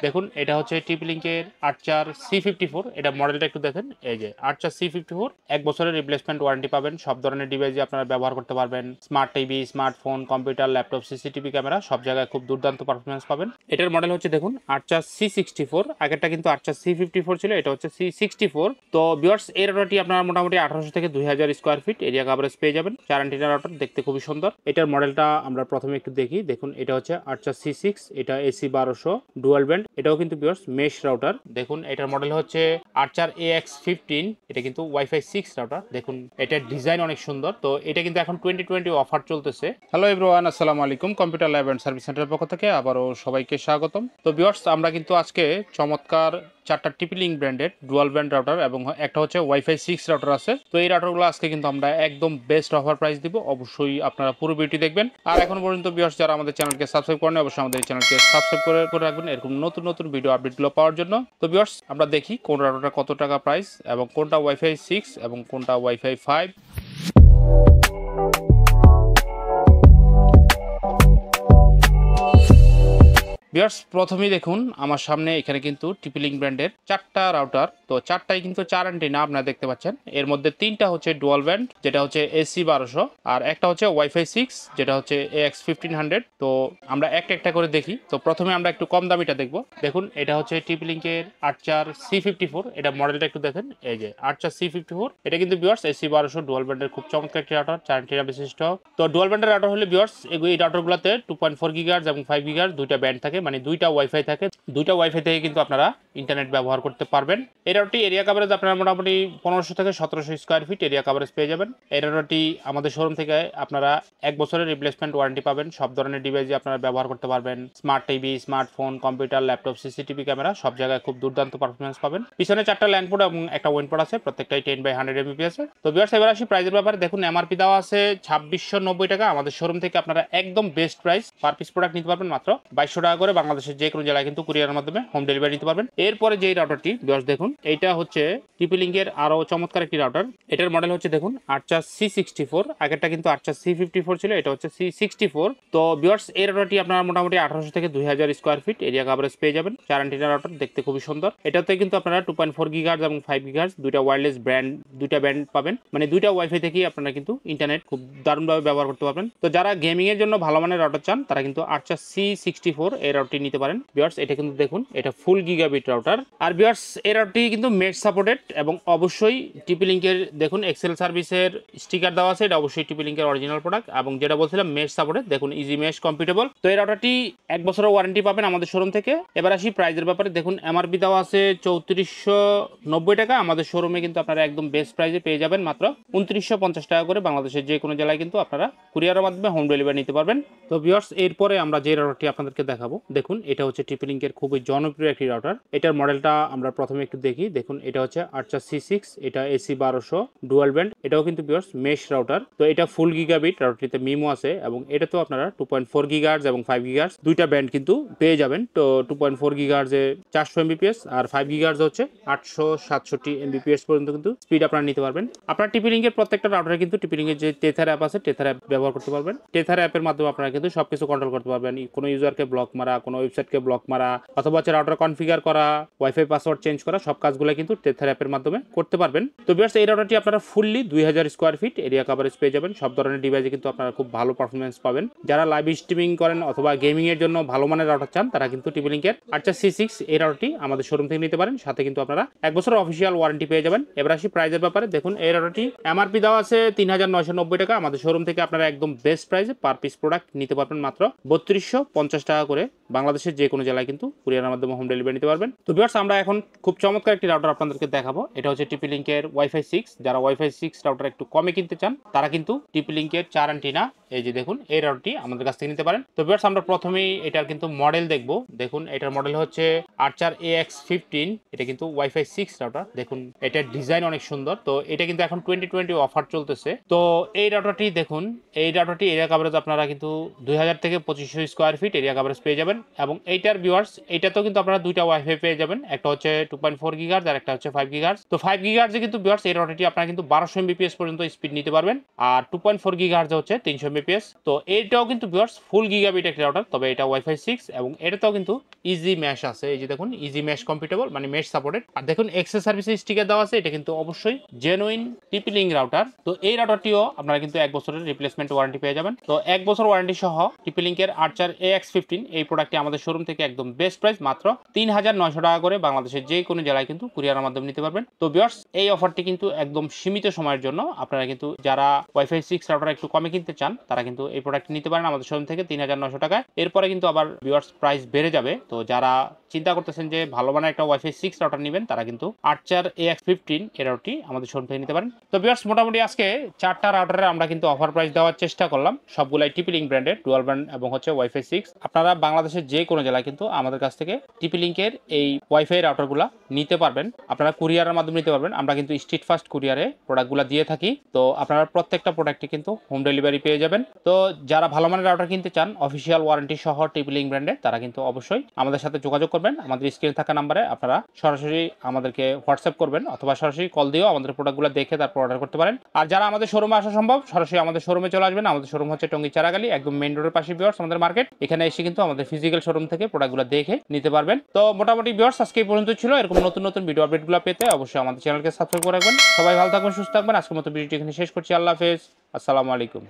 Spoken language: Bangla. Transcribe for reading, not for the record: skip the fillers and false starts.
দেখুন এটা হচ্ছে টিপলিংকের আর্চার C54। এটা মডেলটা একটু দেখেন, এই যে আর্চার C54। 1 বছরের রিপ্লেসমেন্ট ওয়ারেন্টি পাবেন। সব ধরনের ডিভাইসই আপনারা ব্যবহার করতে পারবেন। Smart TV, smartphone, computer, laptop, CCTV camera সব জায়গায় খুব দুর্দান্ত পারফরমেন্স পাবেন। এটার মডেল হচ্ছে দেখুন আর্চার C64। আগেরটা কিন্তু আর্চার C54 ছিল, এটা হচ্ছে C64। তো ভিউয়ার্স এর রাউটারটি আপনারা মোটামুটি 1800 থেকে 2000 স্কোয়ার ফিট এরিয়া কভারেজ পেয়ে যাবেন। 4 অ্যান্টেনা রাউটার, দেখতে খুবই সুন্দর। এটার মডেলটা আমরা প্রথমে একটু দেখি। দেখুন এটা হচ্ছে আর্চার C6, এটা AC1200 ডুয়াল ব্যান্ড। এটাও কিন্তু ভিউয়ার্স মেশ রাউটার। দেখুন এটার মডেল হচ্ছে আর্চার AX15। এটা কিন্তু ওয়াইফাই 6 রাউটার। দেখুন এটার ডিজাইন অনেক সুন্দর। তো এটা কিন্তু এখন 2020 অফার চলতেছে। হ্যালো এভরিওয়ান, আসসালামু আলাইকুম। কম্পিউটার ল্যাব এন্ড সার্ভিস সেন্টারের পক্ষ থেকে আবারও সবাইকে স্বাগতম। তো ভিউয়ার্স আমরা কিন্তু আজকে চমৎকার 4টা টিপি-লিংক ব্র্যান্ডের ডুয়াল ব্যান্ড রাউটার এবং একটা হচ্ছে ওয়াইফাই 6 রাউটার আছে। তো এই রাউটারগুলো আজকে কিন্তু আমরা একদম বেস্ট অফার প্রাইস দিব। অবশ্যই আপনারা পুরো ভিডিওটি দেখবেন। আর এখন পর্যন্ত ভিউয়ার্স যারা আমাদের চ্যানেলকে সাবস্ক্রাইব করেন, অবশ্যই আমাদের চ্যানেলকে সাবস্ক্রাইব করে রাখবেন এরকম নতুন নতুন ভিডিও আপডেটগুলো পাওয়ার জন্য। তো ভিউয়ার্স আমরা দেখি কোন রাউটারটা কত টাকা প্রাইস এবং কোনটা ওয়াইফাই 6 এবং কোনটা ওয়াইফাই 5। ভিউয়ার্স প্রথমেই দেখুন আমার সামনে এখানে কিন্তু টিপি-লিংক ব্র্যান্ডের 4টা রাউটার। তো 4টাই কিন্তু 4 অ্যান্টেনা আপনারা দেখতে পাচ্ছেন। এর মধ্যে 3টা হচ্ছে ডুয়াল ব্যান্ড, যেটা হচ্ছে AC1200, আর একটা হচ্ছে ওয়াইফাই 6 যেটা হচ্ছে AX1500। তো আমরা একটা একটা করে দেখি। তো প্রথমে আমরা একটু কম দামিটা দেখব। দেখুন এটা হচ্ছে টিপি-লিংকের আর্চার C54। এটা মডেলটা একটু দেখেন, এই যে আর্চার C54। এটা কিন্তু ভিউয়ার্স AC1200 ডুয়াল ব্যান্ডের খুব চমৎকার একটি রাউটার, 4 অ্যান্টেনা বিশিষ্ট। তো ডুয়াল ব্যান্ডের রাউটার হলে ভিউয়ার্স এই রাউটারগুলোতে 2.4 গিগাহার্জ এবং 5 গিগাহার্জ দুইটা ব্যান্ড থাকে, মানে দুইটা ওয়াইফাই থাকে। দুইটা ওয়াইফাই থেকে কিন্তু আপনারা ইন্টারনেট ব্যবহার করতে পারবেন। এই রাউটারটি এরিয়া কভারেজ আপনারা মোটামুটি 1500 থেকে 1700 স্কোয়ার ফিট এরিয়া কভারেজ পেয়ে যাবেন। এই রাউটারটি আমাদের শোরুম থেকে আপনারা 1 বছরের রিপ্লেসমেন্ট ওয়ারেন্টি পাবেন। সব ধরনের ডিভাইসই আপনারা ব্যবহার করতে পারবেন। Smart TV, smartphone, computer, laptop, CCTV camera সব জায়গায় খুব দুর্দান্ত পারফরমেন্স পাবেন। পিছনে 4টা ল্যান্ড পোর্ট এবং একটা ওয়েন পোর্ট আছে, প্রত্যেকটাই 10/100 Mbps। তো ভিউয়ার্স এবার আসি প্রাইসের ব্যাপারে। দেখুন এমআরপি দেওয়া আছে 2690 টাকা। আমাদের শোরুম থেকে আপনারা একদম best price per piece product নিতে পারবেন মাত্র 2200 টাকা করে। বাংলাদেশের যে কোনো জেলায় কিন্তু কুরিয়ারের মাধ্যমে হোম ডেলিভারি নিতে পারবেন। এরপরে যে রাউটারটি ভিউয়ার্স দেখুন, এইটা হচ্ছে টিপি-লিংকের আরো চমৎকার একটি রাউটার। এটার মডেল হচ্ছে দেখুন আর্চার C64। আগেরটা কিন্তু আর্চার C54 ছিল, এটা হচ্ছে C64। তো ভিউয়ার্স এই রাউটারটি আপনারা মোটামুটি 1800 থেকে 2000 স্কোয়ার ফিট এরিয়া কভারেজ পেয়ে যাবেন। 4 অ্যান্টেনা রাউটার, দেখতে খুবই সুন্দর। এটাতে কিন্তু আপনারা 2.4 গিগাহার্জ এবং 5 গিগাহার্জ দুইটা ওয়্যারলেস ব্র্যান্ড, দুইটা ব্যান্ড পাবেন, মানে দুইটা ওয়াইফাই থেকেই আপনারা কিন্তু ইন্টারনেট খুব দারুণভাবে ব্যবহার করতে পারবেন। তো যারা গেমিং এর জন্য ভালো মানের রাউটার চান তারা কিন্তু আর্চার C64 এই রাউটারটি নিতে পারেন। ভিউয়ার্স এটা কিন্তু দেখুন এটা ফুল গিগাবিট রাউটার। আর ভিউয়ার্স এই রাউটারটি কিন্তু মেশ সাপোর্টেড এবং অবশ্যই টিপি-লিংকের দেখুন এক্সেল সার্ভিসের স্টিকার দেওয়া আছে। এটা অবশ্যই টিপি-লিংকের অরিজিনাল প্রোডাক্ট এবং যেটা বলছিলাম মেশ সাপোর্টেড, দেখুন ইজি মেশ কম্পিটেবল। তো এই রাউটারটি 1 বছরের ওয়ারেন্টি পাবেন আমাদের শোরুম থেকে। এবার আসি প্রাইসের ব্যাপারে। দেখুন এমআরপি দেওয়া আছে 3490 টাকা। আমাদের শোরুমে কিন্তু আপনারা একদম বেস্ট প্রাইসে পেয়ে যাবেন মাত্র 2950 টাকা করে। বাংলাদেশের যে কোনো জেলায় কিন্তু আপনারা কুরিয়ারের মাধ্যমে হোম ডেলিভারি নিতে পারবেন। তো ভিউয়ার্স এরপরে আমরা যে রাউটারটি আপনাদেরকে দেখাবো, দেখুন এটা হচ্ছে টিপি-লিংকের খুবই জনপ্রিয় একটি রাউটার। এটার মডেলটা আমরা প্রথমে একটু দেখি। দেখুন এটা হচ্ছে আর্চার C6, এটা AC1200 ডুয়াল ব্যান্ড। এটাও কিন্তু ভিউয়ার্স মেশ রাউটার। তো এটা ফুল গিগাবিট, রাউটারটিতে মিমো আছে এবং এটা তো আপনারা 2.4 গিগাহার্জ এবং 5 গিগাহার্জ দুইটা ব্যান্ড কিন্তু পেয়ে যাবেন। তো 2.4 গিগাহার্জে 400 Mbps আর 5 গিগাহার্জ হচ্ছে 867 Mbps পর্যন্ত কিন্তু স্পিড আপনারা নিতে পারবেন। আপনার টিপি-লিংকের প্রত্যেকটা রাউটারে কিন্তু টিপি-লিংকের যে টেথার অ্যাপ আছে, টেথার অ্যাপ ব্যবহার করতে পারবেন। টেথার অ্যাপের মাধ্যমে আপনারা কিন্তু সবকিছু কন্ট্রোল করতে পারবেন। কোনো ইউজারকে ব্লক মারা, কোনো ওয়েবসাইটকে ব্লক মারা, অথবা হচ্ছে রাউটার কনফিগার করা, ওয়াইফাই পাসওয়ার্ড চেঞ্জ করা, সব কাজগুলো কিন্তু টেথার অ্যাপের মাধ্যমে করতে পারবেন। তো ভিউয়ার্স এই রাউটারটি আপনারা fully 2000 square feet area coverage পেয়ে যাবেন। সব ধরনের ডিভাইসে কিন্তু আপনারা খুব ভালো পারফরমেন্স পাবেন। যারা লাইভ স্ট্রিমিং করেন অথবা গেমিং এর জন্য ভালো মানের রাউটার চান তারা কিন্তু টিপি-লিংকের আর্চার C6 এই রাউটারটি আমাদের শোরুম থেকে নিতে পারেন। সাথে কিন্তু আপনারা 1 বছরের অফিসিয়াল ওয়ারেন্টি পেয়ে যাবেন। এবার আসি প্রাইসের ব্যাপারে। দেখুন এই রাউটারটি এমআরপি দেওয়া আছে 3990 টাকা। আমাদের শোরুম থেকে আপনারা একদম বেস্ট প্রাইসে পার পিস প্রোডাক্ট নিতে পারবেন মাত্র 3250 টাকা করে। বাংলাদেশের যে কোনো জেলায় কিন্তু কুরিয়ারের মাধ্যমে হোম ডেলিভারি নিতে পারবেন। তো ভিউয়ার্স আমরা এখন খুব চমৎকার একটি রাউটার আপনাদেরকে দেখাবো। এটা হচ্ছে টিপি-লিংকের ওয়াইফাই 6। যারা ওয়াইফাই 6 রাউটার একটু কমে কিনতে চান তারা কিন্তু টিপি-লিংকের 4 অ্যান্টেনা এই যে দেখুন এই রাউটারটি আমাদের কাছ থেকে নিতে পারেন। তো ভিউয়ার্স আমরা প্রথমেই এটার কিন্তু মডেল দেখবো। দেখুন এটার মডেল হচ্ছে আর্চার AX15। এটা কিন্তু ওয়াইফাই 6 রাউটার। দেখুন এটার ডিজাইন অনেক সুন্দর। তো এটা কিন্তু এখন 2020 অফার চলতেছে। তো এই রাউটারটি দেখুন, এই রাউটারটি এরিয়া কভারেজ আপনারা কিন্তু 2000 থেকে 2500 স্কোয়ার ফিট এরিয়া কভারেজ পেয়ে যাবেন। এবং এইটার ভিউয়ার্স এইটাতেও কিন্তু আপনারা দুইটা ওয়াইফাই পেয়ে যাবেন। একটা হচ্ছে 2.4 গিগাহার্জ আর একটা হচ্ছে 5 গিগাহার্জ। তো 5 গিগাহার্জে কিন্তু ভিউয়ার্স এই রাউটারটি আপনারা কিন্তু 1200 Mbps পর্যন্ত স্পিড নিতে পারবেন। আর 2.4 গিগাহার্জ হচ্ছে 300 Mbps। তো এটাও কিন্তু ভিউয়ার্স ফুল গিগাবিট একটা রাউটার, তবে এটা ওয়াইফাই 6 এবং এটাতেও কিন্তু ইজি ম্যাশ আছে। এই যে দেখুন ইজি ম্যাশ কম্পিটেবল, মানে মেশ সাপোর্টেড। আর দেখুন এক্সেস সার্ভিসের স্টিকার দেওয়া আছে, এটা কিন্তু অবশ্যই জেনুইন টিপি-লিং রাউটার। তো এই রাউটারটিও আপনারা কিন্তু 1 বছরের রিপ্লেসমেন্ট ওয়ারেন্টি পেয়ে যাবেন। তো 1 বছর ওয়ারেন্টি সহ টিপি-লিংকের আর্চার AX15 এই প্রোডাক্টটি আমাদের শোরুম থেকে একদম বেস্ট প্রাইস মাত্র 3900 টাকা করে, বাংলাদেশের যে কোনো জেলায় কিন্তু কুরিয়ারের মাধ্যমে নিতে পারবেন। তো ভিউয়ার্স এই অফারটি কিন্তু একদম সীমিত সময়ের জন্য। আপনারা কিন্তু যারা ওয়াইফাই 6 রাউটার একটু কমে কিনতে চান তারা কিন্তু এই প্রোডাক্ট নিতে পারেন আমাদের শোরুম থেকে 3900 টাকায়। এরপরে কিন্তু আবার ভিউয়ার্স প্রাইস বেড়ে যাবে। তো যারা চিন্তা করতেছেন যে ভালো মানের একটা ওয়াইফাই 6 রাউটার নেবেন তারা কিন্তু আর্চার AX15 এর রাউটারটি আমাদের শোরুম থেকে নিতে পারেন। তো ভিউয়ার্স মোটামুটি আজকে 4টা রাউটারে আমরা কিন্তু অফার প্রাইস দেওয়ার চেষ্টা করলাম, সবগুলাই টিপি-লিং ব্র্যান্ডের ডুয়াল ব্র্যান্ড এবং হচ্ছে ওয়াইফাই 6। আপনারা বাংলাদেশের যে কোনো জেলায় কিন্তু আমাদের কাছ থেকে টিপি-লিংকের এই ওয়াইফাই রাউটারগুলো নিতে পারবেন। আপনারা কুরিয়ারের মাধ্যমে নিতে পারবেন। আমরা কিন্তু স্ট্রিট ফাস্ট কুরিয়ারে প্রোডাক্টগুলো দিয়ে থাকি। তো আপনারা প্রত্যেকটা প্রোডাক্টে কিন্তু হোম ডেলিভারি পেয়ে যাবেন। তো যারা ভালো মানের রাউটার কিনতে চান অফিসিয়াল ওয়ারেন্টি সহ টিপি-লিং ব্র্যান্ডের, তারা কিন্তু অবশ্যই আমাদের সাথে যোগাযোগ করবেন। আমাদের স্ক্রিনে থাকা নাম্বারে আপনারা সরাসরি আমাদেরকে হোয়াটসঅ্যাপ করবেন অথবা সরাসরি কল দিয়েও আমাদের প্রোডাক্টগুলো দেখে তারপর অর্ডার করতে পারেন। আর যারা আমাদের শোরুমে আসা সম্ভব সরাসরি আমাদের শোরুমে চলে আসবেন। আমাদের শোরুম হচ্ছে টঙ্গী চারাগালি, একদম মেইন রোডের পাশে ভিউয়ার্স আমাদের মার্কেট। এখানে এসে কিন্তু আমাদের ফিজিক্যাল শোরুম থেকে প্রোডাক্টগুলো দেখে নিতে পারবেন। তো মোটামুটি ভিউয়ার্স আজকে এই পর্যন্ত ছিল। এরকম নতুন নতুন ভিডিও আপডেটগুলো পেতে অবশ্যই আমাদের চ্যানেলকে সাবস্ক্রাইব করে রাখবেন। সবাই ভালো থাকবেন, সুস্থ থাকবেন। আজকের মতো ভিডিওটি এখানে শেষ করছি। আল্লাহ হাফেজ, আসসালামু আলাইকুম।